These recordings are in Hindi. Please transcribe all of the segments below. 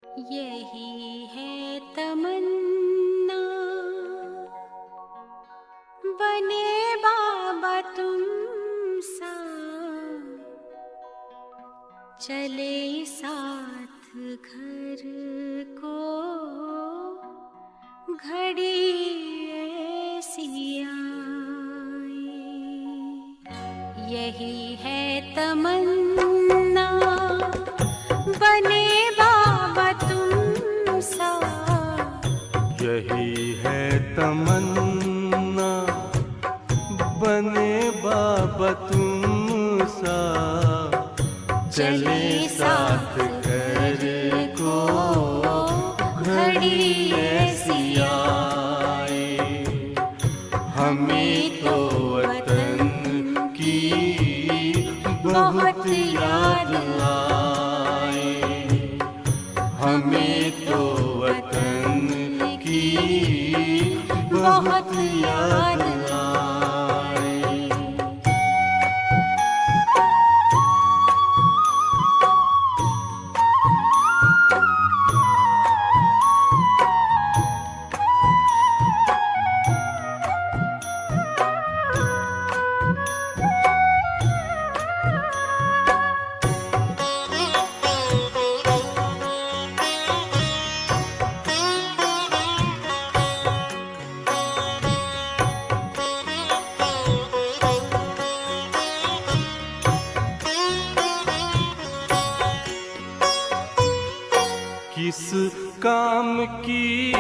यही है तमन्ना, बने बाबा तुम सा, चले साथ घर को घड़ी ऐसी आए। यही है तमन्ना, बने बाबा तुम सा। यही है तमन्ना, बने बाबा तुम सा, चले साथ घर को घड़ी ऐसी आए। हमें तो वतन की बहुत याद आए, हमें तो वतन की बहुत याद आए। किस काम की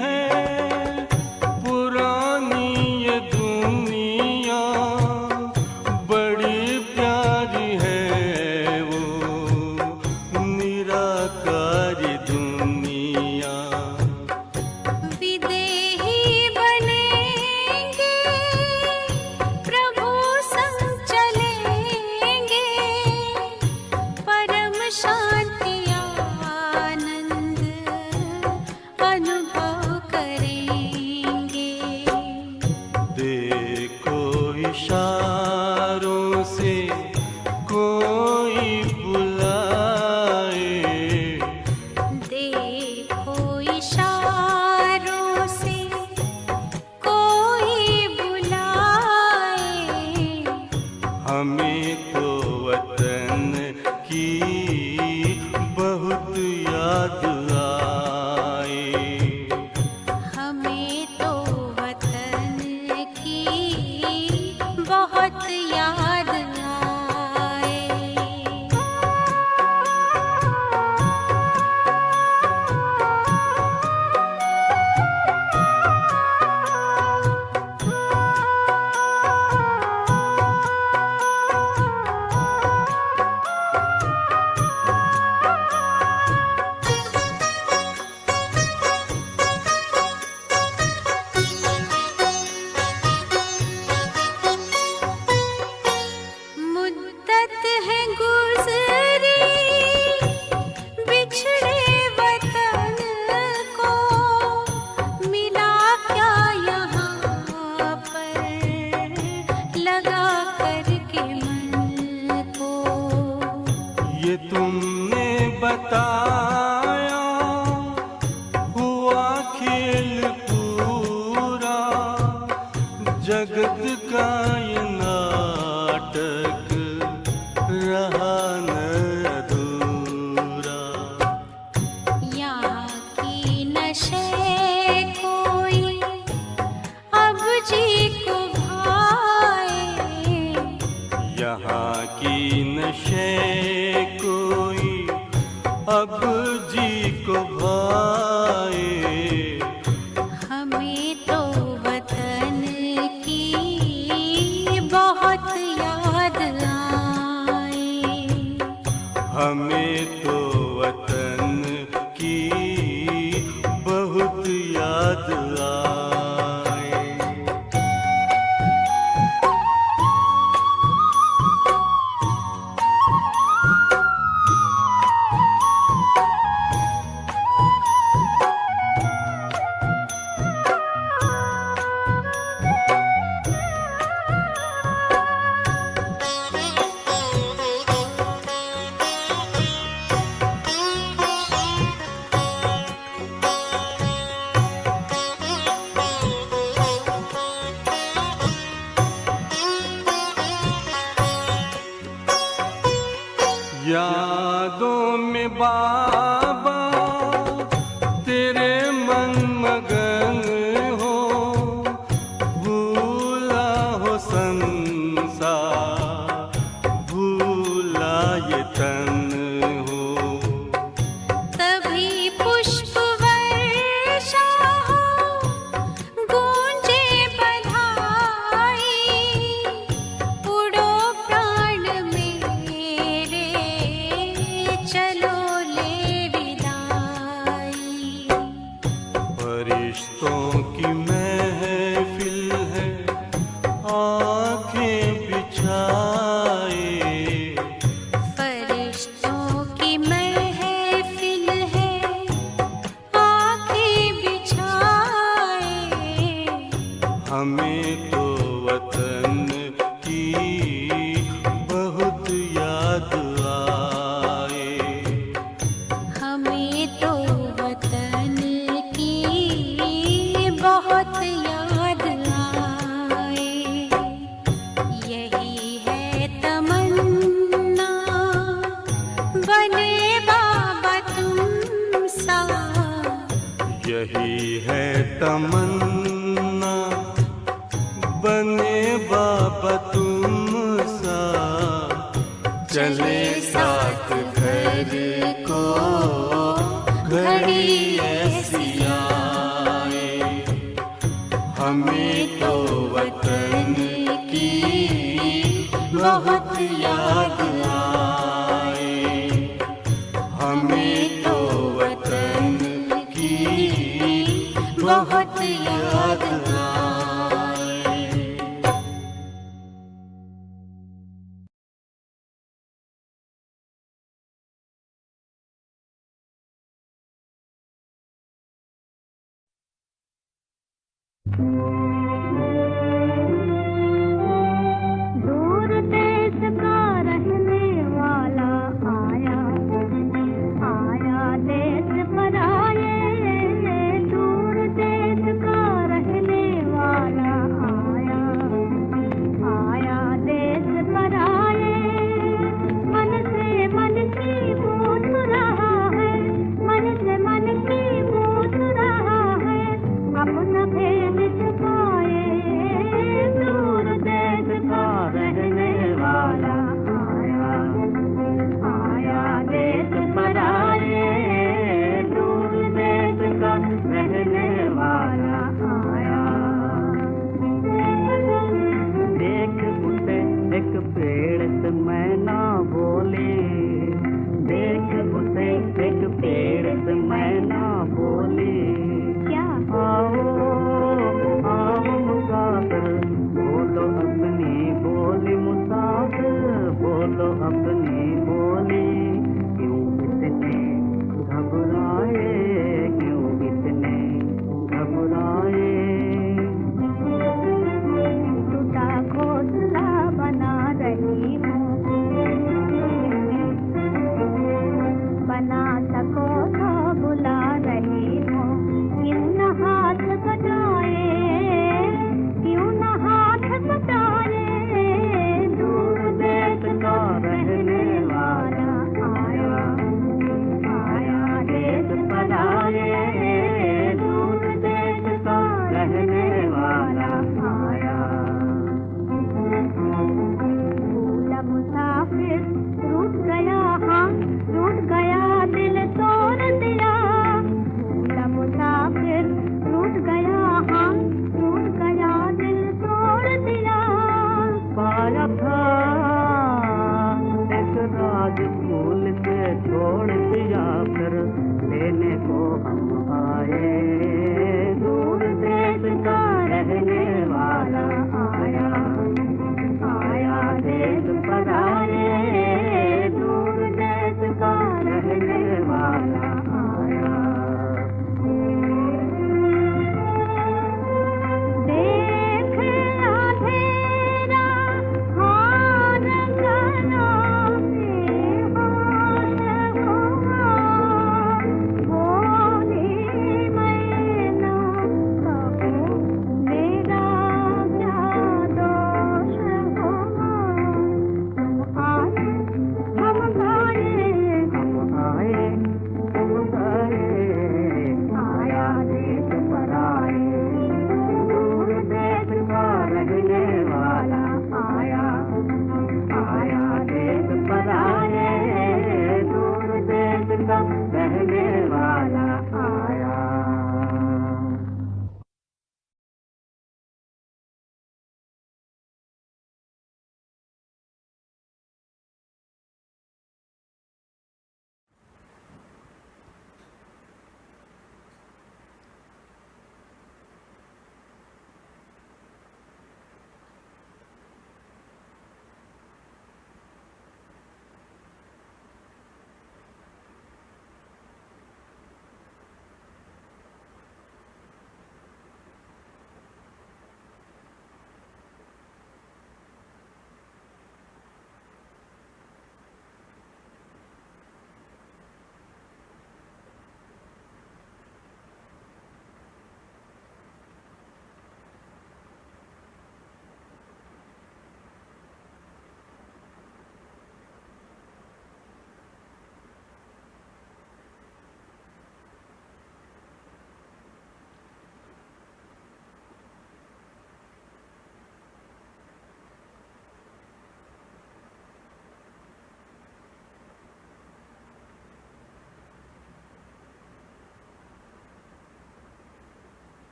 है पुरानी ये दुनिया, बड़ी प्यारी है वो निराकारी दुनिया। विदेही बनेंगे, प्रभु संग चलेंगे, परम शांति अनुभव करेंगे। देखो इशारों से कोई बुलाए, देखो इशारों से कोई बुलाए। हमें तो वतन की बहुत याद आए, हमें तो वतन की बहुत याद आए। मुद्दत है गुज़री बिछड़े वतन को, मिला क्या यहाँ पर लगा करके मन को। ये तुमने बताया हुआ खेल पूरा, जगत का ये नाटक रहा न अधूरा। यहाँ की नशे कोई अब जी को भाए, यहाँ की नशे कोई अब जी को भाए। हमें तो वतन की बहुत याद आए, हमें तो वतन की बहुत याद आए। यही है तमन्ना, बने बाबा तुम सा, चले साथ घर को घड़ी ऐसी आए। हमें तो वतन की बहुत याद आए, हमें तो वतन की बहुत याद आए। दूर देश का रहने वाला आया, आया देश पर आए। दूर देश का रहने वाला आया, आया देश पर आए। मन से मन की पूछ रहा है, मन से मन की पूछ रहा है, अपना भेद छुपा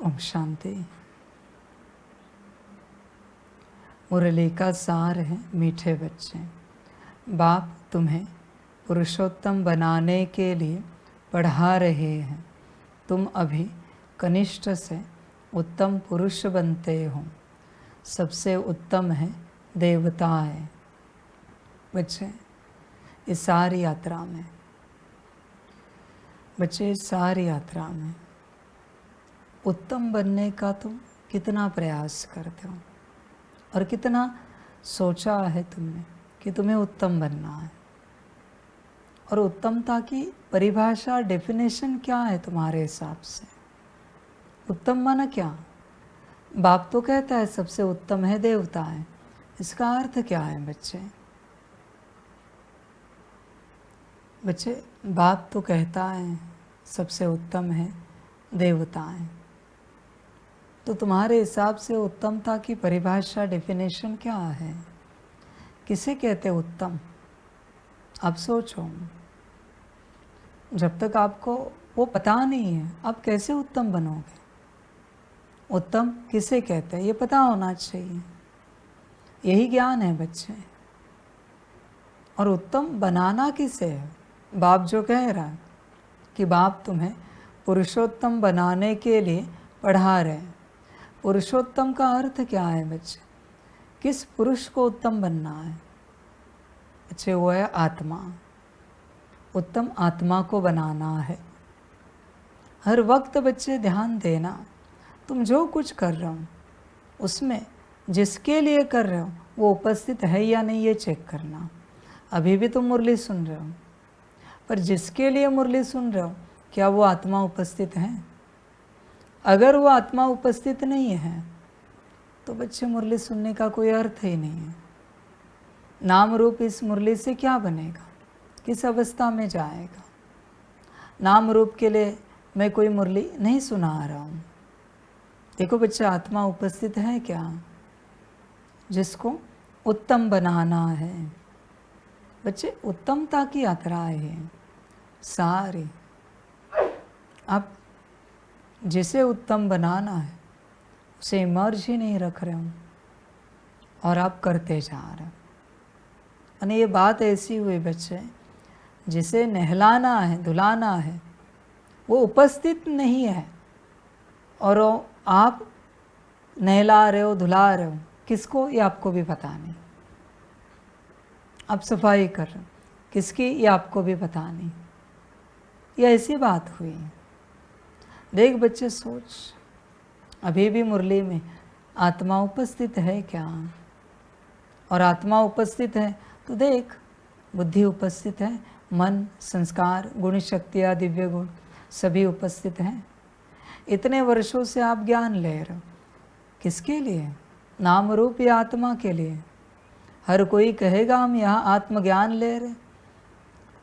ओम शांति। मुरली का सार है मीठे बच्चे, बाप तुम्हें पुरुषोत्तम बनाने के लिए पढ़ा रहे हैं। तुम अभी कनिष्ठ से उत्तम पुरुष बनते हो। सबसे उत्तम है देवताएं। बच्चे इस सारी यात्रा में उत्तम बनने का तुम कितना प्रयास करते हो और कितना सोचा है तुमने कि तुम्हें उत्तम बनना है। और उत्तमता की परिभाषा, डेफिनेशन क्या है तुम्हारे हिसाब से? उत्तम माना क्या? बाप तो कहता है सबसे उत्तम है देवता है। इसका अर्थ क्या है बच्चे? बाप तो कहता है सबसे उत्तम है देवताएं। तो तुम्हारे हिसाब से उत्तमता की परिभाषा, डेफिनेशन क्या है? किसे कहते उत्तम? आप सोचो। जब तक आपको वो पता नहीं है, आप कैसे उत्तम बनोगे? उत्तम किसे कहते हैं ये पता होना चाहिए। यही ज्ञान है बच्चे। और उत्तम बनाना किसे है? बाप जो कह रहा है कि बाप तुम्हें पुरुषोत्तम बनाने के लिए पढ़ा रहे हैं। पुरुषोत्तम का अर्थ क्या है बच्चे? किस पुरुष को उत्तम बनना है? बच्चे वो है आत्मा। उत्तम आत्मा को बनाना है। हर वक्त बच्चे ध्यान देना, तुम जो कुछ कर रहे हो उसमें जिसके लिए कर रहे हो वो उपस्थित है या नहीं, ये चेक करना। अभी भी तुम मुरली सुन रहे हो, पर जिसके लिए मुरली सुन रहे हो क्या वो आत्मा उपस्थित है? अगर वो आत्मा उपस्थित नहीं है तो बच्चे मुरली सुनने का कोई अर्थ ही नहीं है। नाम रूप इस मुरली से क्या बनेगा? किस अवस्था में जाएगा? नाम रूप के लिए मैं कोई मुरली नहीं सुना रहा हूँ। देखो बच्चे, आत्मा उपस्थित है क्या? जिसको उत्तम बनाना है। बच्चे उत्तमता की यात्रा है सारी। आप जिसे उत्तम बनाना है उसे इमर्ज ही नहीं रख रहे हो और आप करते जा रहे हो। और ये बात ऐसी हुई बच्चे, जिसे नहलाना है, धुलाना है, वो उपस्थित नहीं है और आप नहला रहे हो, धुला रहे हो। किसको? ये आपको भी पता नहीं। आप सफाई कर रहे हो, किसकी? ये आपको भी पता नहीं। ये ऐसी बात हुई। देख बच्चे, सोच, अभी भी मुरली में आत्मा उपस्थित है क्या? और आत्मा उपस्थित है तो देख, बुद्धि उपस्थित है, मन, संस्कार, गुण शक्तियाँ, दिव्य गुण सभी उपस्थित हैं। इतने वर्षों से आप ज्ञान ले रहे हो, किसके लिए? नाम रूप या आत्मा के लिए? हर कोई कहेगा हम यहाँ आत्मज्ञान ले रहे,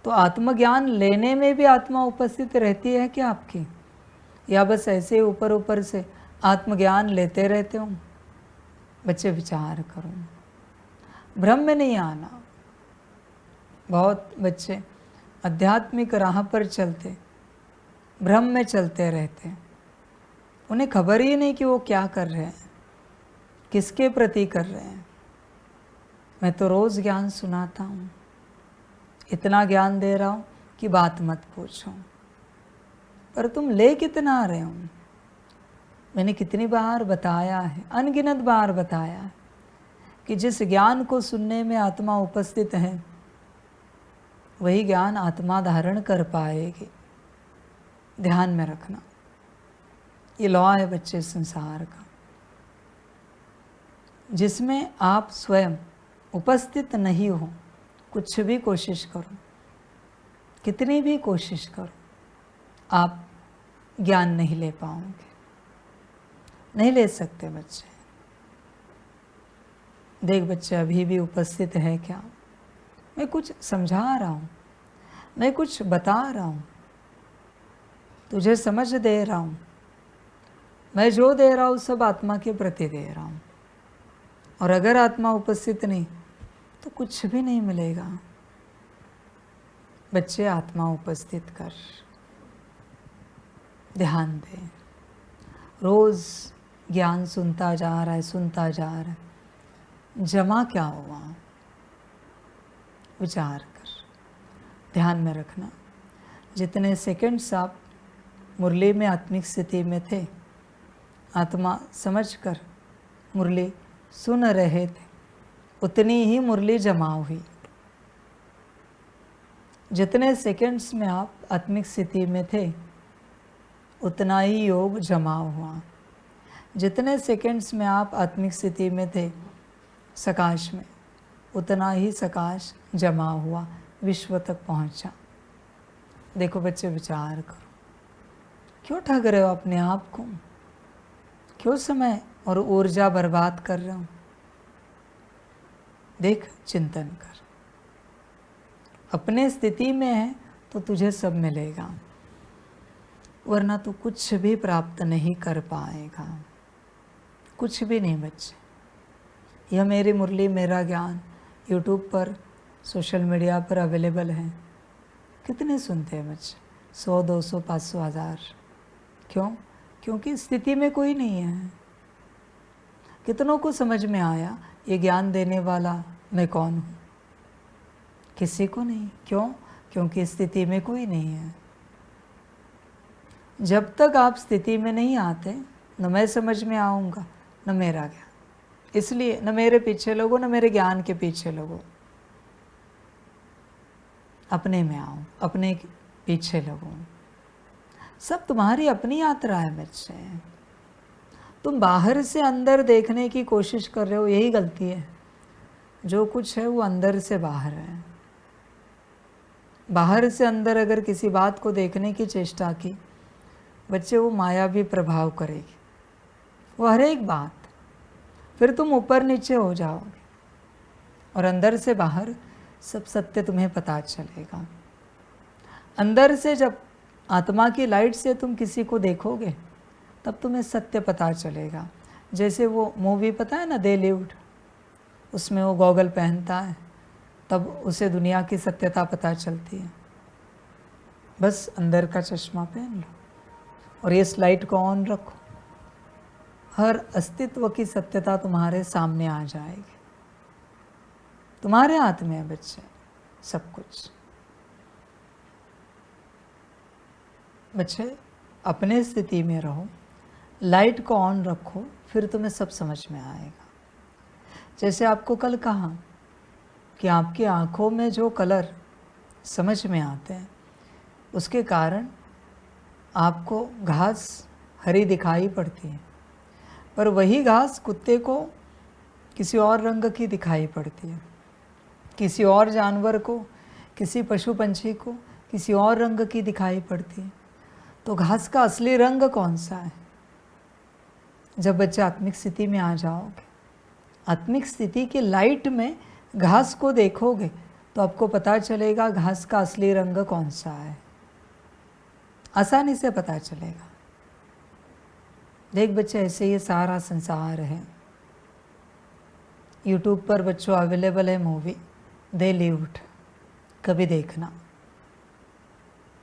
तो आत्मज्ञान लेने में भी आत्मा उपस्थित रहती है क्या आपकी? या बस ऐसे ऊपर ऊपर से आत्मज्ञान लेते रहते हो? बच्चे विचार करो, भ्रम में नहीं आना। बहुत बच्चे आध्यात्मिक राह पर चलते भ्रम में चलते रहते हैं। उन्हें खबर ही नहीं कि वो क्या कर रहे हैं, किसके प्रति कर रहे हैं। मैं तो रोज़ ज्ञान सुनाता हूँ, इतना ज्ञान दे रहा हूँ कि बात मत पूछो। पर तुम ले कितना रहे हो? मैंने कितनी बार बताया है, अनगिनत बार बताया है कि जिस ज्ञान को सुनने में आत्मा उपस्थित है वही ज्ञान आत्मा धारण कर पाएगी। ध्यान में रखना, ये लॉ है बच्चे संसार का। जिसमें आप स्वयं उपस्थित नहीं हो, कुछ भी कोशिश करो, कितनी भी कोशिश करो, आप ज्ञान नहीं ले पाओगे, नहीं ले सकते बच्चे। देख बच्चे, अभी भी उपस्थित है क्या? मैं कुछ समझा रहा हूँ, मैं कुछ बता रहा हूँ, तुझे समझ दे रहा हूँ। मैं जो दे रहा हूँ सब आत्मा के प्रति दे रहा हूँ। और अगर आत्मा उपस्थित नहीं तो कुछ भी नहीं मिलेगा। बच्चे, आत्मा उपस्थित कर, ध्यान दे। रोज़ ज्ञान सुनता जा रहा है, सुनता जा रहा है, जमा क्या हुआ? विचार कर, ध्यान में रखना। जितने सेकंड्स आप मुरली में आत्मिक स्थिति में थे, आत्मा समझकर मुरली सुन रहे थे, उतनी ही मुरली जमा हुई। जितने सेकंड्स में आप आत्मिक स्थिति में थे, उतना ही योग जमा हुआ। जितने सेकंड्स में आप आत्मिक स्थिति में थे सकाश में, उतना ही सकाश जमा हुआ, विश्व तक पहुंचा। देखो बच्चे, विचार करो, क्यों ठग रहे हो अपने आप को? क्यों समय और ऊर्जा बर्बाद कर रहे हो? देख, चिंतन कर। अपने स्थिति में है तो तुझे सब मिलेगा, वरना तू कुछ भी प्राप्त नहीं कर पाएगा, कुछ भी नहीं बच्चे। यह मेरी मुरली, मेरा ज्ञान यूट्यूब पर, सोशल मीडिया पर अवेलेबल है। कितने सुनते हैं बच्चे? 100, 200, 500, 1000। क्यों? क्योंकि स्थिति में कोई नहीं है। कितनों को समझ में आया ये ज्ञान देने वाला मैं कौन हूँ? किसी को नहीं। क्यों? क्योंकि स्थिति में कोई नहीं है। जब तक आप स्थिति में नहीं आते, न मैं समझ में आऊँगा, न मेरा ज्ञान। इसलिए न मेरे पीछे लगो, न मेरे ज्ञान के पीछे लगो। अपने में आओ, अपने पीछे लगो। सब तुम्हारी अपनी यात्रा है बच्चे। तुम बाहर से अंदर देखने की कोशिश कर रहे हो, यही गलती है। जो कुछ है वो अंदर से बाहर है। बाहर से अंदर अगर किसी बात को देखने की चेष्टा की बच्चे, वो मायावी प्रभाव करेगी, वो हर एक बात। फिर तुम ऊपर नीचे हो जाओगे और अंदर से बाहर सब सत्य तुम्हें पता चलेगा। अंदर से जब आत्मा की लाइट से तुम किसी को देखोगे, तब तुम्हें सत्य पता चलेगा। जैसे वो मूवी पता है ना, दे लिव्ड, उसमें वो गॉगल पहनता है, तब उसे दुनिया की सत्यता पता चलती है। बस अंदर का चश्मा पहन लो और इस लाइट को ऑन रखो, हर अस्तित्व की सत्यता तुम्हारे सामने आ जाएगी। तुम्हारे हाथ में है बच्चे सब कुछ। बच्चे, अपने स्थिति में रहो, लाइट को ऑन रखो, फिर तुम्हें सब समझ में आएगा। जैसे आपको कल कहा कि आपकी आँखों में जो कलर समझ में आते हैं, उसके कारण आपको घास हरी दिखाई पड़ती है, पर वही घास कुत्ते को किसी और रंग की दिखाई पड़ती है, किसी और जानवर को, किसी पशु पंछी को किसी और रंग की दिखाई पड़ती है। तो घास का असली रंग कौन सा है? जब बच्चे आत्मिक स्थिति में आ जाओगे, आत्मिक स्थिति की लाइट में घास को देखोगे, तो आपको पता चलेगा घास का असली रंग कौन सा है। आसानी से पता चलेगा। देख बच्चे, ऐसे ये सारा संसार है। यूट्यूब पर बच्चों अवेलेबल है मूवी दे लिव्ड, कभी देखना,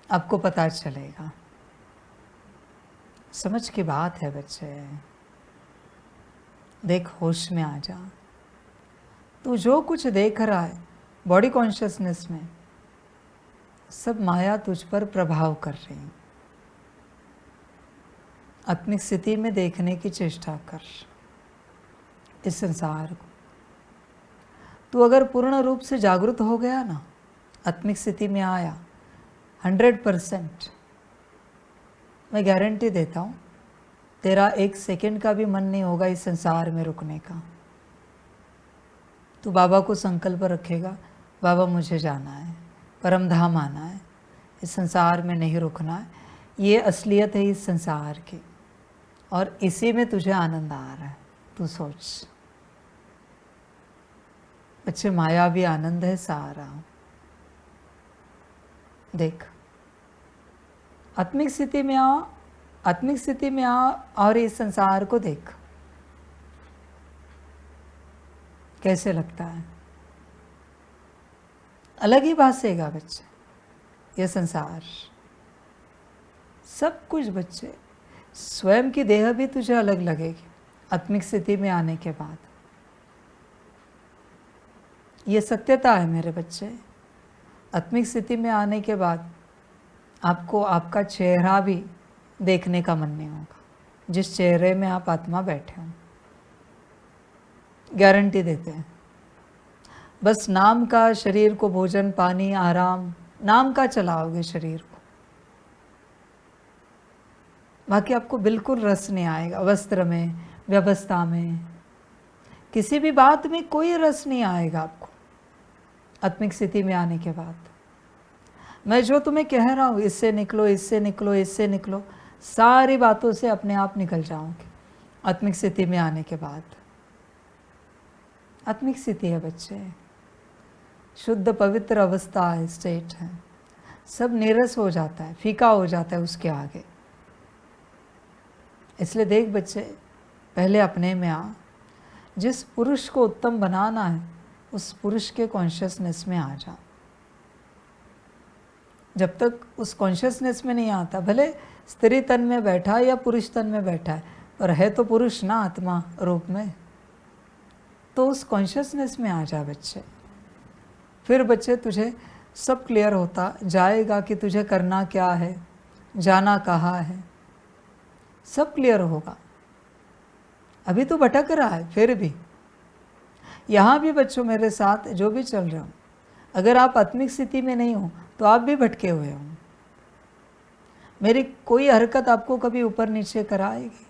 आपको पता चलेगा। समझ की बात है बच्चे। देख, होश में आ जा। तू जो कुछ देख रहा है बॉडी कॉन्शियसनेस में, सब माया तुझ पर प्रभाव कर रही है। अपनी स्थिति में देखने की चेष्टा कर इस संसार को। तू अगर पूर्ण रूप से जागृत हो गया ना, आत्मिक स्थिति में आया, 100%, मैं गारंटी देता हूँ, तेरा एक सेकंड का भी मन नहीं होगा इस संसार में रुकने का। तू बाबा को संकल्प रखेगा, बाबा मुझे जाना है, परम धाम आना है, इस संसार में नहीं रुकना है। ये असलियत है इस संसार की, और इसी में तुझे आनंद आ रहा है। तू सोच बच्चे, मायावी आनंद है सारा। देख, आत्मिक स्थिति में आ, आत्मिक स्थिति में आ और इस संसार को देख कैसे लगता है। अलग ही भासेगा बच्चे ये संसार। सब कुछ बच्चे स्वयं की देह भी तुझे अलग लगेगी आत्मिक स्थिति में आने के बाद। ये सत्यता है मेरे बच्चे। आत्मिक स्थिति में आने के बाद आपको आपका चेहरा भी देखने का मन नहीं होगा, जिस चेहरे में आप आत्मा बैठे हो। गारंटी देते हैं। बस नाम का शरीर को भोजन पानी आराम नाम का चलाओगे शरीर को, बाकी आपको बिल्कुल रस नहीं आएगा। वस्त्र में, व्यवस्था में, किसी भी बात में कोई रस नहीं आएगा आपको आत्मिक स्थिति में आने के बाद। मैं जो तुम्हें कह रहा हूँ, इससे निकलो, इससे निकलो, इससे निकलो, सारी बातों से अपने आप निकल जाओगे आत्मिक स्थिति में आने के बाद। आत्मिक स्थिति है बच्चे, शुद्ध पवित्र अवस्था है, स्टेट है। सब नीरस हो जाता है, फीका हो जाता है उसके आगे। इसलिए देख बच्चे, पहले अपने में आ। जिस पुरुष को उत्तम बनाना है उस पुरुष के कॉन्शियसनेस में आ जा। जब तक उस कॉन्शियसनेस में नहीं आता, भले स्त्री तन में बैठा है या पुरुष तन में बैठा है, पर है तो पुरुष ना आत्मा रूप में, तो उस कॉन्शियसनेस में आ जा बच्चे। फिर बच्चे तुझे सब क्लियर होता जाएगा कि तुझे करना क्या है, जाना कहाँ है, सब क्लियर होगा। अभी तो भटक रहा है, फिर भी यहाँ भी बच्चों मेरे साथ जो भी चल रहा हूँ, अगर आप आत्मिक स्थिति में नहीं हो तो आप भी भटके हुए हो। मेरी कोई हरकत आपको कभी ऊपर नीचे कराएगी,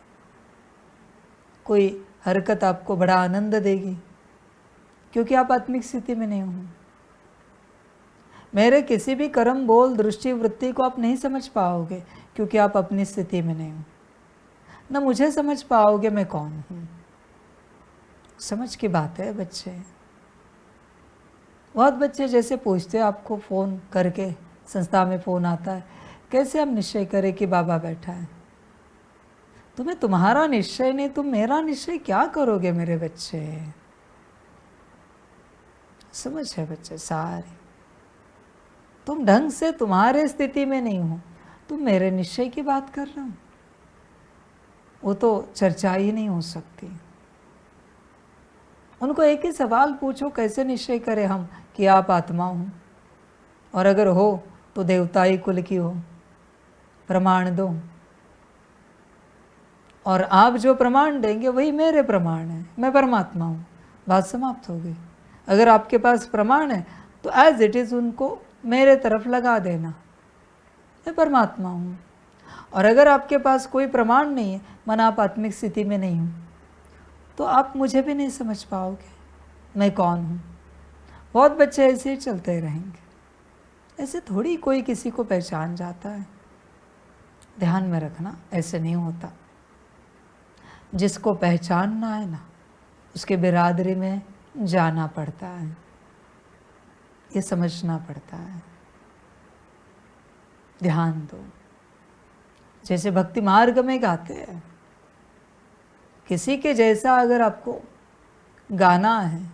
कोई हरकत आपको बड़ा आनंद देगी, क्योंकि आप आत्मिक स्थिति में नहीं हो। मेरे किसी भी कर्म बोल दृष्टि वृत्ति को आप नहीं समझ पाओगे, क्योंकि आप अपनी स्थिति में नहीं हो। न मुझे समझ पाओगे मैं कौन हूँ। समझ की बात है बच्चे। बहुत बच्चे जैसे पूछते हैं आपको फ़ोन करके, संस्था में फ़ोन आता है, कैसे हम निश्चय करें कि बाबा बैठा है। तुम्हें तुम्हारा निश्चय नहीं, तुम मेरा निश्चय क्या करोगे मेरे बच्चे। समझ है बच्चे सारे। तुम ढंग से तुम्हारे स्थिति में नहीं हो, तुम मेरे निश्चय की बात कर रहे हो, वो तो चर्चा ही नहीं हो सकती। उनको एक ही सवाल पूछो, कैसे निश्चय करें हम कि आप आत्मा हो, और अगर हो तो देवताई कुल की हो, प्रमाण दो। और आप जो प्रमाण देंगे वही मेरे प्रमाण है, मैं परमात्मा हूँ, बात समाप्त हो गई। अगर आपके पास प्रमाण है तो एज इट इज़ उनको मेरे तरफ लगा देना, मैं परमात्मा हूँ। और अगर आपके पास कोई प्रमाण नहीं है, मन आप आत्मिक स्थिति में नहीं हो, तो आप मुझे भी नहीं समझ पाओगे मैं कौन हूँ। बहुत बच्चे ऐसे ही चलते रहेंगे। ऐसे थोड़ी कोई किसी को पहचान जाता है, ध्यान में रखना, ऐसे नहीं होता। जिसको पहचानना है ना, उसके बिरादरी में जाना पड़ता है, ये समझना पड़ता है। ध्यान दो। जैसे भक्ति मार्ग में गाते हैं, किसी के जैसा अगर आपको गाना है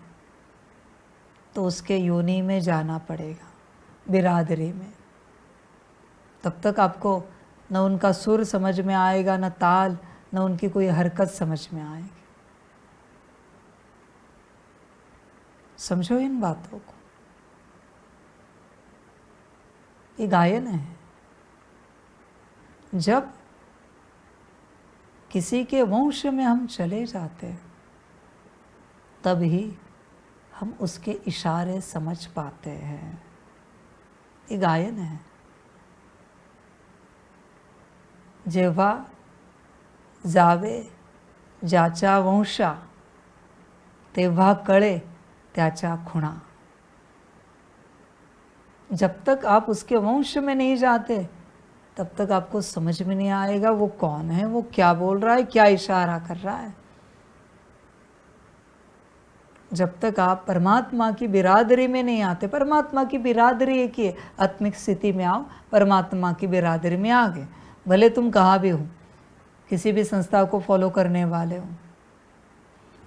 तो उसके योनि में जाना पड़ेगा, बिरादरी में। तब तक आपको न उनका सुर समझ में आएगा, न ताल, न उनकी कोई हरकत समझ में आएगी। समझो इन बातों को। ये गायन है। जब किसी के वंश में हम चले जाते हैं तब ही हम उसके इशारे समझ पाते हैं। ये गायन है। जेव्हा जावे ज्याच्या वंशा तेव्हा कळे त्याच्या खुणा। जब तक आप उसके वंश में नहीं जाते तब तक आपको समझ में नहीं आएगा वो कौन है, वो क्या बोल रहा है, क्या इशारा कर रहा है। जब तक आप परमात्मा की बिरादरी में नहीं आते, परमात्मा की बिरादरी एक ही है, आत्मिक स्थिति में आओ, परमात्मा की बिरादरी में आ गए। भले तुम कहाँ भी हो, किसी भी संस्था को फॉलो करने वाले हो,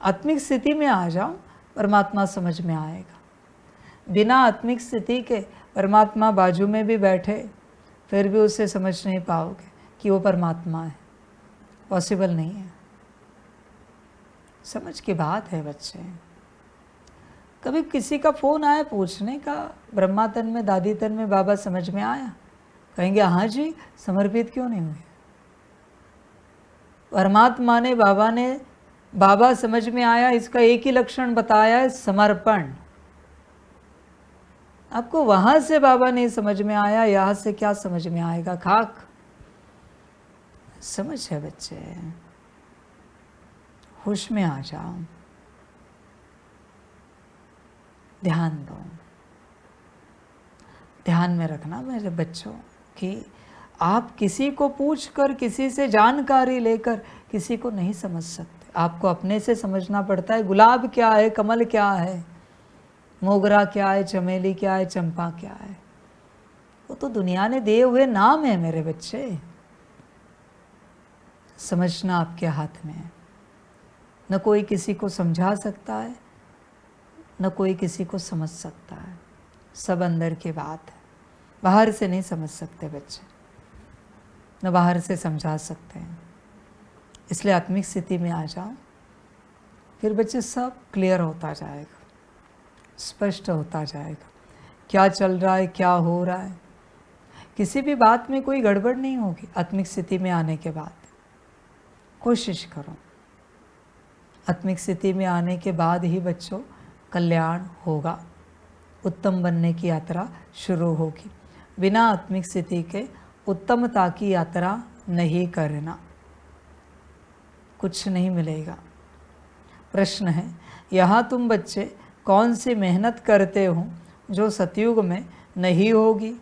आत्मिक स्थिति में आ जाओ, परमात्मा समझ में आएगा। बिना आत्मिक स्थिति के परमात्मा बाजू में भी बैठे फिर भी उसे समझ नहीं पाओगे कि वो परमात्मा है। पॉसिबल नहीं है। समझ की बात है बच्चे। कभी किसी का फ़ोन आया पूछने का, ब्रह्मा तन में दादी तन में बाबा समझ में आया, कहेंगे हाँ जी, समर्पित क्यों नहीं हुए? परमात्मा ने बाबा समझ में आया, इसका एक ही लक्षण बताया है, समर्पण। आपको वहां से बाबा नहीं समझ में आया, यहाँ से क्या समझ में आएगा? खाक। समझ है बच्चे, होश में आ जाओ, ध्यान दो। ध्यान में रखना मेरे बच्चों कि आप किसी को पूछकर, किसी से जानकारी लेकर किसी को नहीं समझ सकते। आपको अपने से समझना पड़ता है। गुलाब क्या है, कमल क्या है, मोगरा क्या है, चमेली क्या है, चंपा क्या है, वो तो दुनिया ने दिए हुए नाम है मेरे बच्चे। समझना आपके हाथ में है। न कोई किसी को समझा सकता है, न कोई किसी को समझ सकता है। सब अंदर की बात है, बाहर से नहीं समझ सकते बच्चे, न बाहर से समझा सकते हैं। इसलिए आत्मिक स्थिति में आ जाओ, फिर बच्चे सब क्लियर होता जाएगा, स्पष्ट होता जाएगा क्या चल रहा है, क्या हो रहा है। किसी भी बात में कोई गड़बड़ नहीं होगी आत्मिक स्थिति में आने के बाद। कोशिश करो, आत्मिक स्थिति में आने के बाद ही बच्चों कल्याण होगा, उत्तम बनने की यात्रा शुरू होगी। बिना आत्मिक स्थिति के उत्तमता की यात्रा नहीं करना, कुछ नहीं मिलेगा। प्रश्न है, यहाँ तुम बच्चे कौन सी मेहनत करते हो जो सतयुग में नहीं होगी?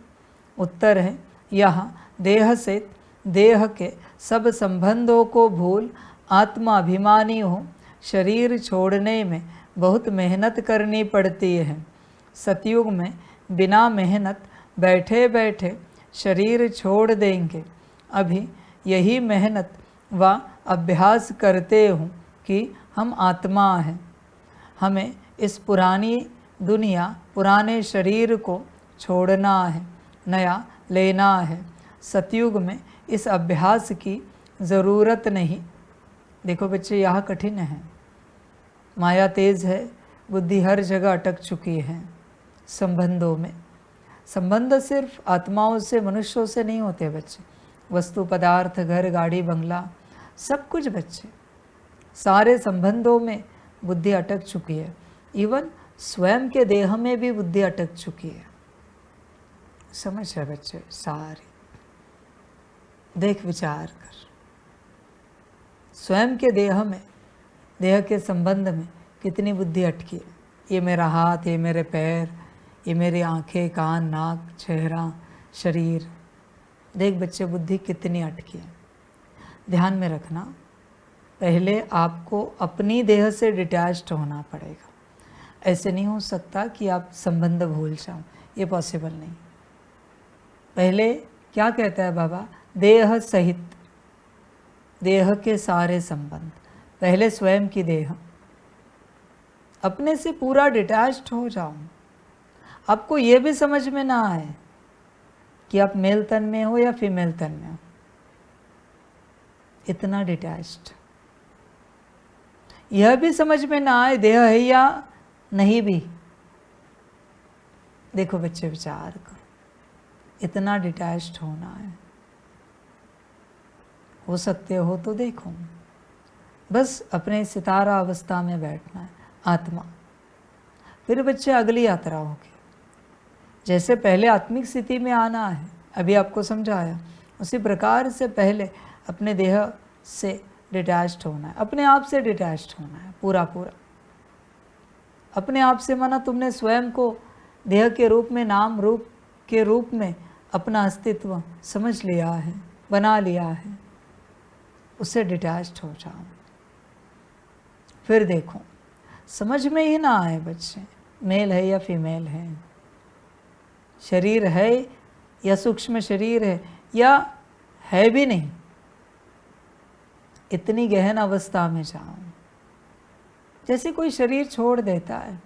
उत्तर है, यहाँ देह से देह के सब संबंधों को भूल आत्मा अभिमानी हो शरीर छोड़ने में बहुत मेहनत करनी पड़ती है। सतयुग में बिना मेहनत बैठे बैठे शरीर छोड़ देंगे। अभी यही मेहनत व अभ्यास करते हूँ कि हम आत्मा हैं, हमें इस पुरानी दुनिया, पुराने शरीर को छोड़ना है, नया लेना है। सतयुग में इस अभ्यास की ज़रूरत नहीं। देखो बच्चे, यह कठिन है, माया तेज है, बुद्धि हर जगह अटक चुकी है संबंधों में। संबंध सिर्फ आत्माओं से, मनुष्यों से नहीं होते बच्चे, वस्तु पदार्थ, घर गाड़ी बंगला, सब कुछ बच्चे, सारे संबंधों में बुद्धि अटक चुकी है। इवन स्वयं के देह में भी बुद्धि अटक चुकी है। समझ है बच्चे? सारी देख विचार कर, स्वयं के देह में, देह के संबंध में कितनी बुद्धि अटकी है। ये मेरा हाथ, ये मेरे पैर, ये मेरी आंखें, कान, नाक, चेहरा, शरीर। देख बच्चे, बुद्धि कितनी अटकी है। ध्यान में रखना, पहले आपको अपनी देह से डिटैच्ड होना पड़ेगा। ऐसे नहीं हो सकता कि आप संबंध भूल जाओ, ये पॉसिबल नहीं। पहले क्या कहता है बाबा? देह सहित, देह के सारे संबंध। पहले स्वयं की देह, अपने से पूरा डिटैच्ड हो जाओ। आपको ये भी समझ में ना आए कि आप मेल तन में हो या फीमेल तन में हो, इतना डिटैच्ड। यह भी समझ में ना आए देह है या नहीं भी। देखो बच्चे, विचार करो, इतना डिटैच्ड होना है। हो सकते हो तो देखो, बस अपने सितारा अवस्था में बैठना है, आत्मा। फिर बच्चे अगली यात्रा होगी। जैसे पहले आत्मिक स्थिति में आना है, अभी आपको समझाया, उसी प्रकार से पहले अपने देह से डिटैच्ड होना है, अपने आप से डिटैच्ड होना है पूरा पूरा। अपने आप से माना तुमने स्वयं को देह के रूप में, नाम रूप के रूप में अपना अस्तित्व समझ लिया है, बना लिया है, उससे डिटैच्ड हो जाओ। फिर देखो, समझ में ही ना आए बच्चे, मेल है या फीमेल है, शरीर है या सूक्ष्म शरीर है या है भी नहीं, इतनी गहन अवस्था में जाओ। जैसे कोई शरीर छोड़ देता है,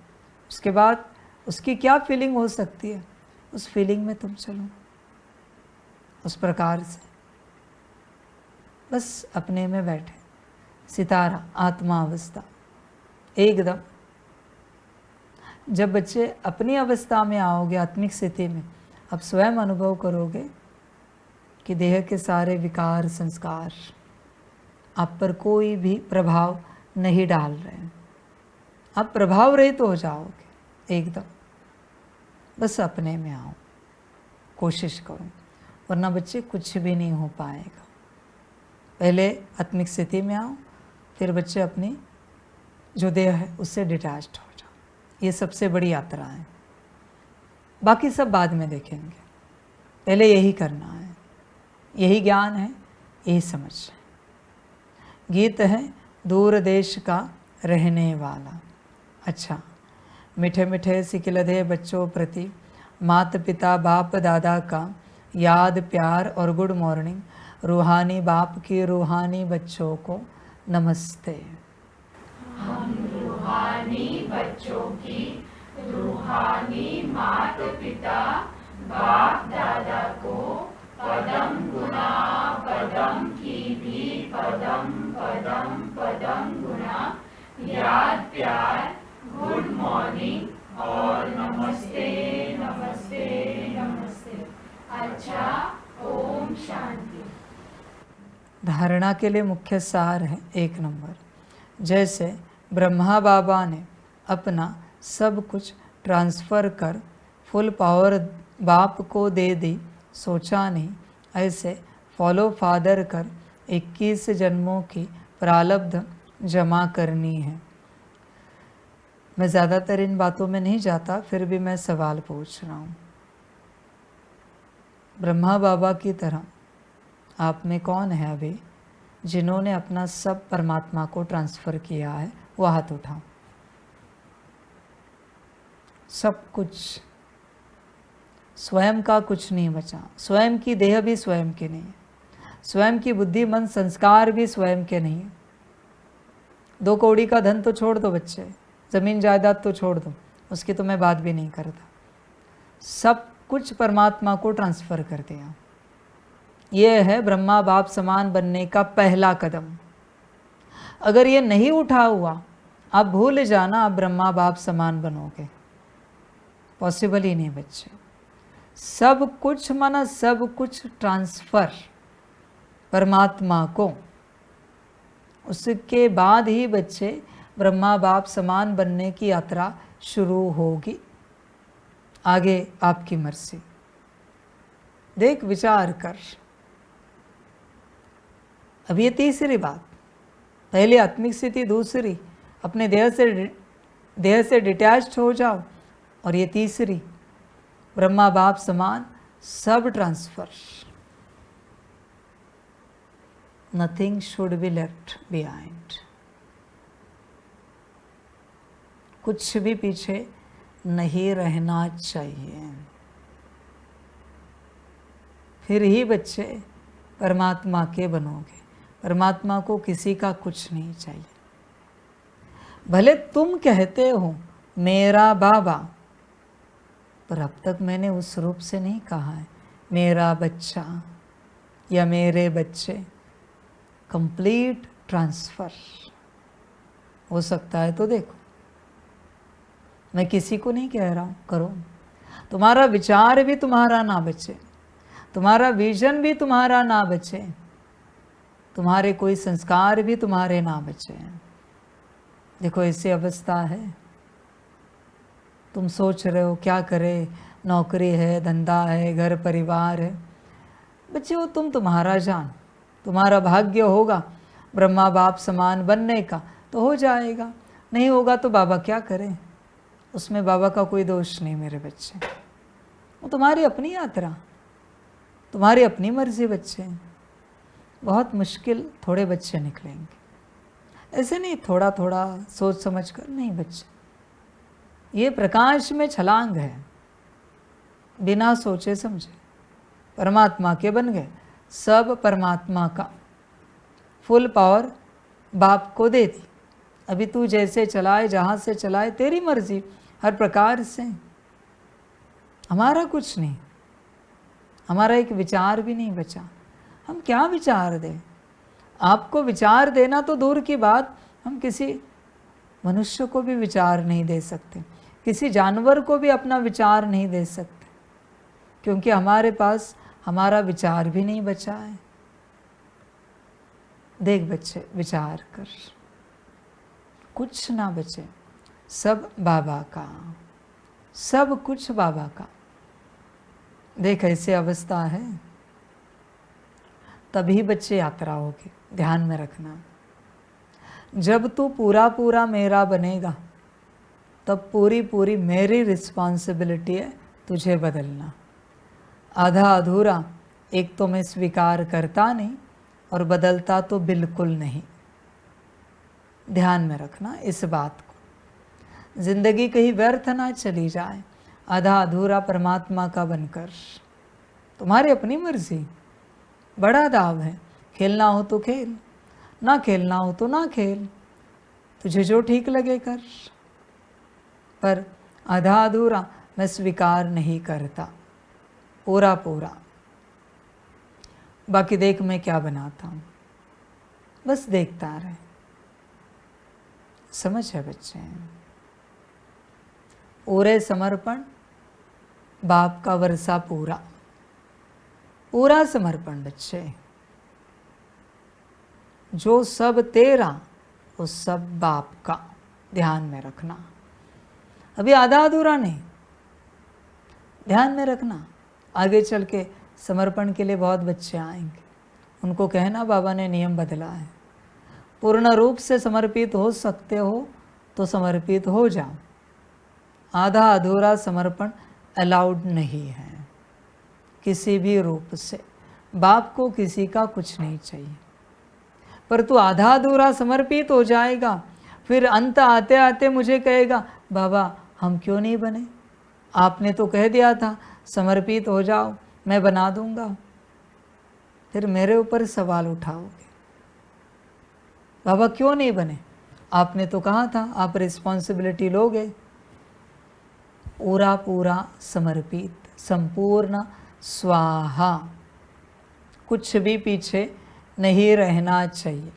उसके बाद उसकी क्या फीलिंग हो सकती है, उस फीलिंग में तुम चलो, उस प्रकार से। बस अपने में बैठे, सितारा, आत्मा अवस्था एकदम। जब बच्चे अपनी अवस्था में आओगे, आत्मिक स्थिति में, अब स्वयं अनुभव करोगे कि देह के सारे विकार संस्कार आप पर कोई भी प्रभाव नहीं डाल रहे हैं। आप प्रभाव रहित हो जाओगे एकदम। बस अपने में आओ, कोशिश करो, वरना बच्चे कुछ भी नहीं हो पाएगा। पहले आत्मिक स्थिति में आओ, फिर बच्चे अपनी जो देह है उससे डिटैच्ड हो जाओ। ये सबसे बड़ी यात्रा है, बाकी सब बाद में देखेंगे। पहले यही करना है, यही ज्ञान है, यही समझ है। गीत है दूर देश का रहने वाला। अच्छा, मीठे मीठे सिकिलधे बच्चों प्रति माता पिता बाप दादा का याद प्यार और गुड मॉर्निंग। रूहानी बाप की रूहानी बच्चों को नमस्ते। हम रूहानी बच्चों की रूहानी माता पिता बाप दादा को पदम गुना पदम की भी पदम पदम पदम गुना याद प्यार गुड मॉर्निंग और नमस्ते नमस्ते नमस्ते। अच्छा, ओम शांति। धारणा के लिए मुख्य सार है 1 नंबर। जैसे ब्रह्मा बाबा ने अपना सब कुछ ट्रांसफ़र कर फुल पावर बाप को दे दी, सोचा नहीं, ऐसे फॉलो फादर कर 21 जन्मों की प्रारब्ध जमा करनी है। मैं ज़्यादातर इन बातों में नहीं जाता, फिर भी मैं सवाल पूछ रहा हूँ। ब्रह्मा बाबा की तरह आप में कौन है अभी जिन्होंने अपना सब परमात्मा को ट्रांसफ़र किया है? वो हाथ उठाओ। सब कुछ, स्वयं का कुछ नहीं बचा। स्वयं की देह भी स्वयं की नहीं है, स्वयं की बुद्धि मन संस्कार भी स्वयं के नहीं है। 2 कौड़ी का धन तो छोड़ दो बच्चे, ज़मीन जायदाद तो छोड़ दो, उसकी तो मैं बात भी नहीं करता। सब कुछ परमात्मा को ट्रांसफ़र कर दिया। ये है ब्रह्मा बाप समान बनने का पहला कदम। अगर ये नहीं उठा हुआ, आप भूल जाना आप ब्रह्मा बाप समान बनोगे। पॉसिबल ही नहीं बच्चे। सब कुछ माना सब कुछ ट्रांसफ़र परमात्मा को, उसके बाद ही बच्चे ब्रह्मा बाप समान बनने की यात्रा शुरू होगी। आगे आपकी मर्जी। देख, विचार कर। अब ये तीसरी बात, पहली आत्मिक स्थिति, दूसरी अपने देह से डिटैच्ड हो जाओ, और ये तीसरी ब्रह्मा बाप समान सब transfer. Nothing should be left behind. कुछ भी पीछे नहीं रहना चाहिए। फिर ही बच्चे परमात्मा के बनोगे। परमात्मा को किसी का कुछ नहीं चाहिए। भले तुम कहते हो मेरा बाबा, पर अब तक मैंने उस रूप से नहीं कहा है मेरा बच्चा या मेरे बच्चे। कंप्लीट ट्रांसफ़र हो सकता है तो देखो, मैं किसी को नहीं कह रहा हूँ करो। तुम्हारा विचार भी तुम्हारा ना बचे, तुम्हारा विजन भी तुम्हारा ना बचे, तुम्हारे कोई संस्कार भी तुम्हारे ना बचे। देखो ऐसी अवस्था है, तुम सोच रहे हो क्या करे, नौकरी है, धंधा है, घर परिवार है। बच्चे वो तुम्हारा जान, तुम्हारा भाग्य होगा ब्रह्मा बाप समान बनने का तो हो जाएगा, नहीं होगा तो बाबा क्या करें। उसमें बाबा का कोई दोष नहीं मेरे बच्चे। वो तुम्हारी अपनी यात्रा, तुम्हारी अपनी मर्जी बच्चे। बहुत मुश्किल थोड़े बच्चे निकलेंगे, ऐसे नहीं थोड़ा थोड़ा सोच समझ कर नहीं बच्चे। ये प्रकाश में छलांग है, बिना सोचे समझे परमात्मा के बन गए। सब परमात्मा का, फुल पावर बाप को दे दी। अभी तू जैसे चलाए, जहाँ से चलाए, तेरी मर्जी, हर प्रकार से। हमारा कुछ नहीं, हमारा एक विचार भी नहीं बचा। हम क्या विचार दें? आपको विचार देना तो दूर की बात, हम किसी मनुष्य को भी विचार नहीं दे सकते, किसी जानवर को भी अपना विचार नहीं दे सकते, क्योंकि हमारे पास हमारा विचार भी नहीं बचा है। देख बच्चे, विचार कर, कुछ ना बचे, सब बाबा का, सब कुछ बाबा का। देख ऐसे अवस्था है, तभी बच्चे यात्रा होगी, ध्यान में रखना। जब तू पूरा पूरा मेरा बनेगा, तब पूरी पूरी मेरी रिस्पॉन्सिबिलिटी है तुझे बदलना। आधा अधूरा एक तो मैं स्वीकार करता नहीं और बदलता तो बिल्कुल नहीं। ध्यान में रखना इस बात को, जिंदगी कहीं व्यर्थ ना चली जाए आधा अधूरा परमात्मा का बनकर। तुम्हारी अपनी मर्जी, बड़ा दाव है, खेलना हो तो खेल, ना खेलना हो तो ना खेल, तुझे जो ठीक लगे कर, पर आधा अधूरा मैं स्वीकार नहीं करता, पूरा पूरा। बाकी देख मैं क्या बनाता हूँ, बस देखता रहे। समझ है बच्चे, पूरे समर्पण, बाप का वर्षा पूरा, पूरा समर्पण बच्चे। जो सब तेरा वो सब बाप का, ध्यान में रखना। अभी आधा अधूरा नहीं, ध्यान में रखना। आगे चल के समर्पण के लिए बहुत बच्चे आएंगे, उनको कहना बाबा ने नियम बदला है, पूर्ण रूप से समर्पित हो सकते हो तो समर्पित हो जाओ, आधा अधूरा समर्पण अलाउड नहीं है किसी भी रूप से। बाप को किसी का कुछ नहीं चाहिए, पर तू आधा अधूरा समर्पित हो जाएगा, फिर अंत आते आते मुझे कहेगा बाबा हम क्यों नहीं बने, आपने तो कह दिया था समर्पित हो जाओ, मैं बना दूंगा। फिर मेरे ऊपर सवाल उठाओगे, बाबा क्यों नहीं बने, आपने तो कहा था आप रिस्पॉन्सिबिलिटी लोगे। पूरा पूरा समर्पित, संपूर्ण स्वाहा, कुछ भी पीछे नहीं रहना चाहिए।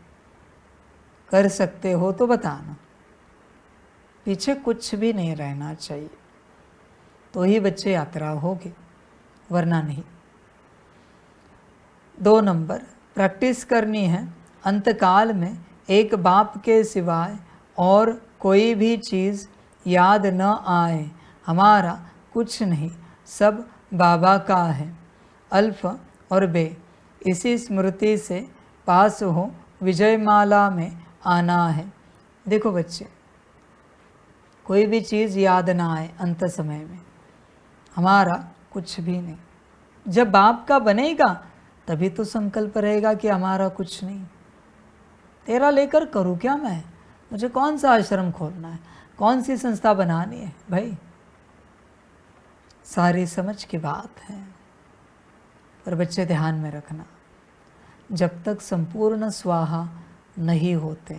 कर सकते हो तो बताना, पीछे कुछ भी नहीं रहना चाहिए, तो ही बच्चे यात्रा होगी, वरना नहीं। 2 नंबर प्रैक्टिस करनी है, अंतकाल में एक बाप के सिवाय और कोई भी चीज़ याद न आए। हमारा कुछ नहीं, सब बाबा का है। अल्फ और बे, इसी स्मृति से पास हो विजयमाला में आना है। देखो बच्चे, कोई भी चीज़ याद ना आए अंत समय में, हमारा कुछ भी नहीं। जब बाप का बनेगा तभी तो संकल्प रहेगा कि हमारा कुछ नहीं, तेरा लेकर करूँ क्या मैं, मुझे कौन सा आश्रम खोलना है, कौन सी संस्था बनानी है। भाई सारी समझ की बात है, पर बच्चे ध्यान में रखना, जब तक संपूर्ण स्वाहा नहीं होते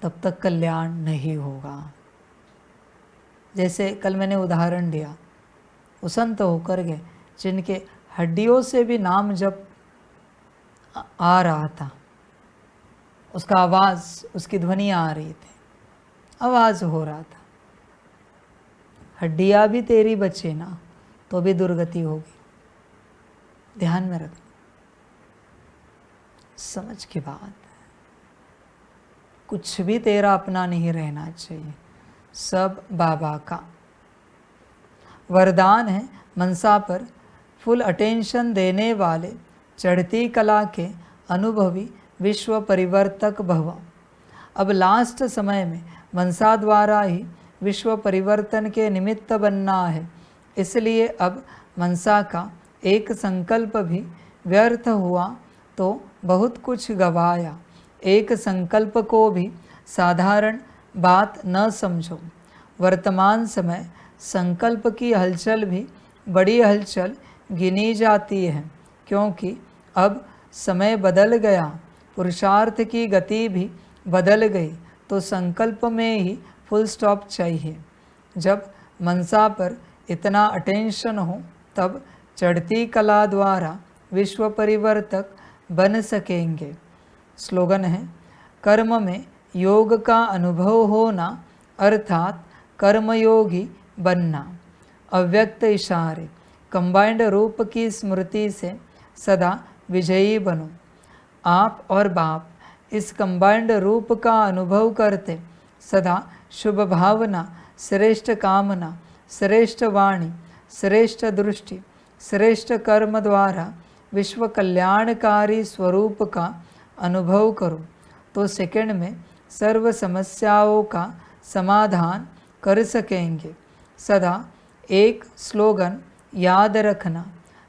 तब तक कल्याण नहीं होगा। जैसे कल मैंने उदाहरण दिया, वो संत होकर गए जिनके हड्डियों से भी नाम जब आ रहा था, उसका आवाज़, उसकी ध्वनि आ रही थी, आवाज़ हो रहा था। हड्डियाँ भी तेरी बचे ना तो भी दुर्गति होगी, ध्यान में रखना, समझ की बात है। कुछ भी तेरा अपना नहीं रहना चाहिए, सब बाबा का। वरदान है मनसा पर फुल अटेंशन देने वाले चढ़ती कला के अनुभवी विश्व परिवर्तक भव। अब लास्ट समय में मनसा द्वारा ही विश्व परिवर्तन के निमित्त बनना है, इसलिए अब मनसा का एक संकल्प भी व्यर्थ हुआ तो बहुत कुछ गवाया। एक संकल्प को भी साधारण बात न समझो। वर्तमान समय संकल्प की हलचल भी बड़ी हलचल गिनी जाती है, क्योंकि अब समय बदल गया, पुरुषार्थ की गति भी बदल गई, तो संकल्प में ही फुल स्टॉप चाहिए। जब मनसा पर इतना अटेंशन हो तब चढ़ती कला द्वारा विश्व परिवर्तक बन सकेंगे। स्लोगन है, कर्म में योग का अनुभव होना अर्थात कर्मयोगी बनना। अव्यक्त इशारे, कंबाइंड रूप की स्मृति से सदा विजयी बनो। आप और बाप इस कंबाइंड रूप का अनुभव करते सदा शुभ भावना, श्रेष्ठ कामना, श्रेष्ठ वाणी, श्रेष्ठ दृष्टि, श्रेष्ठ कर्म द्वारा विश्व कल्याणकारी स्वरूप का अनुभव करो तो सेकंड में सर्व समस्याओं का समाधान कर सकेंगे। सदा एक स्लोगन याद रखना,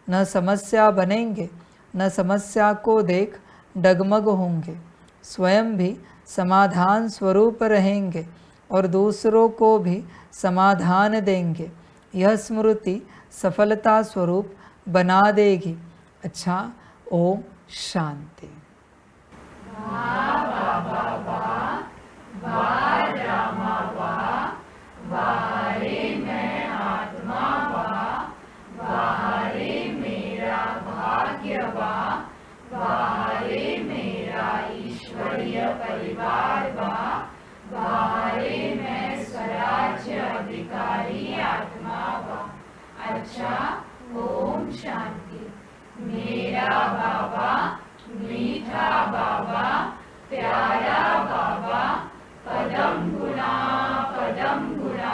न समस्या बनेंगे न समस्या को देख डगमग होंगे, स्वयं भी समाधान स्वरूप रहेंगे और दूसरों को भी समाधान देंगे। यह स्मृति सफलता स्वरूप बना देगी। अच्छा, ओम शांति। अच्छा, ओम शांति। मेरा बाबा, मीठा बाबा, प्यारा बाबा, पदम गुणा पदम गुणा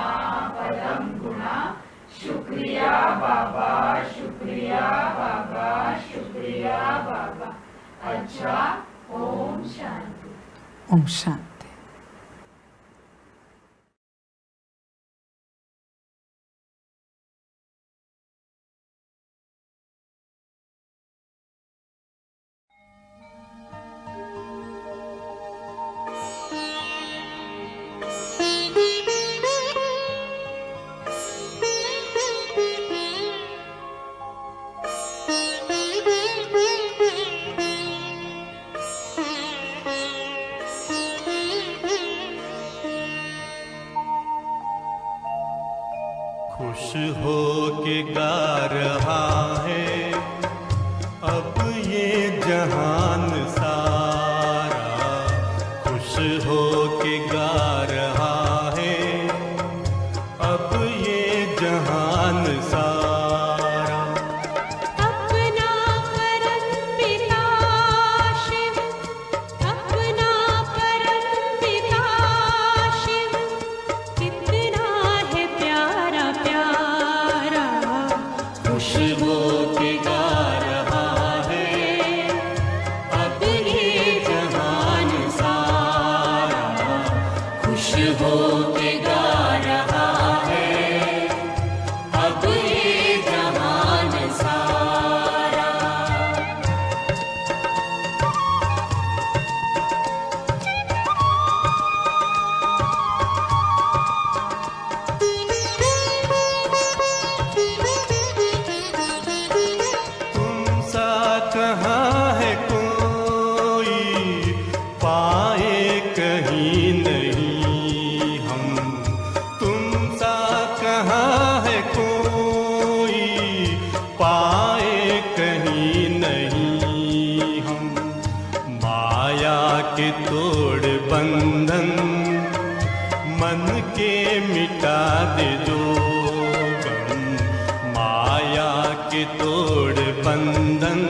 पदम गुणा। शुक्रिया बाबा, शुक्रिया बाबा, शुक्रिया बाबा। अच्छा, ओम शांति। ओम शांति। खुश हो के गा रहा है अब ये जहान सारा, खुश हो के गा रहा है अब ये जहान सारा। अपना परम पिता शिव, अपना परम पिता शिव, कितना है प्यारा प्यारा। खुश हो के गा रहा है अब ये जहान सारा, खुश हो के गा रहा है अब ये जहान सारा। तुम सा कहाँ है कोई पाए कहीं नहीं हम, तुम सा कहाँ है कोई पाए कहीं नहीं हम। माया के तोड़ बंधन मन के मिटा दे दो गम, माया के तोड़ बंधन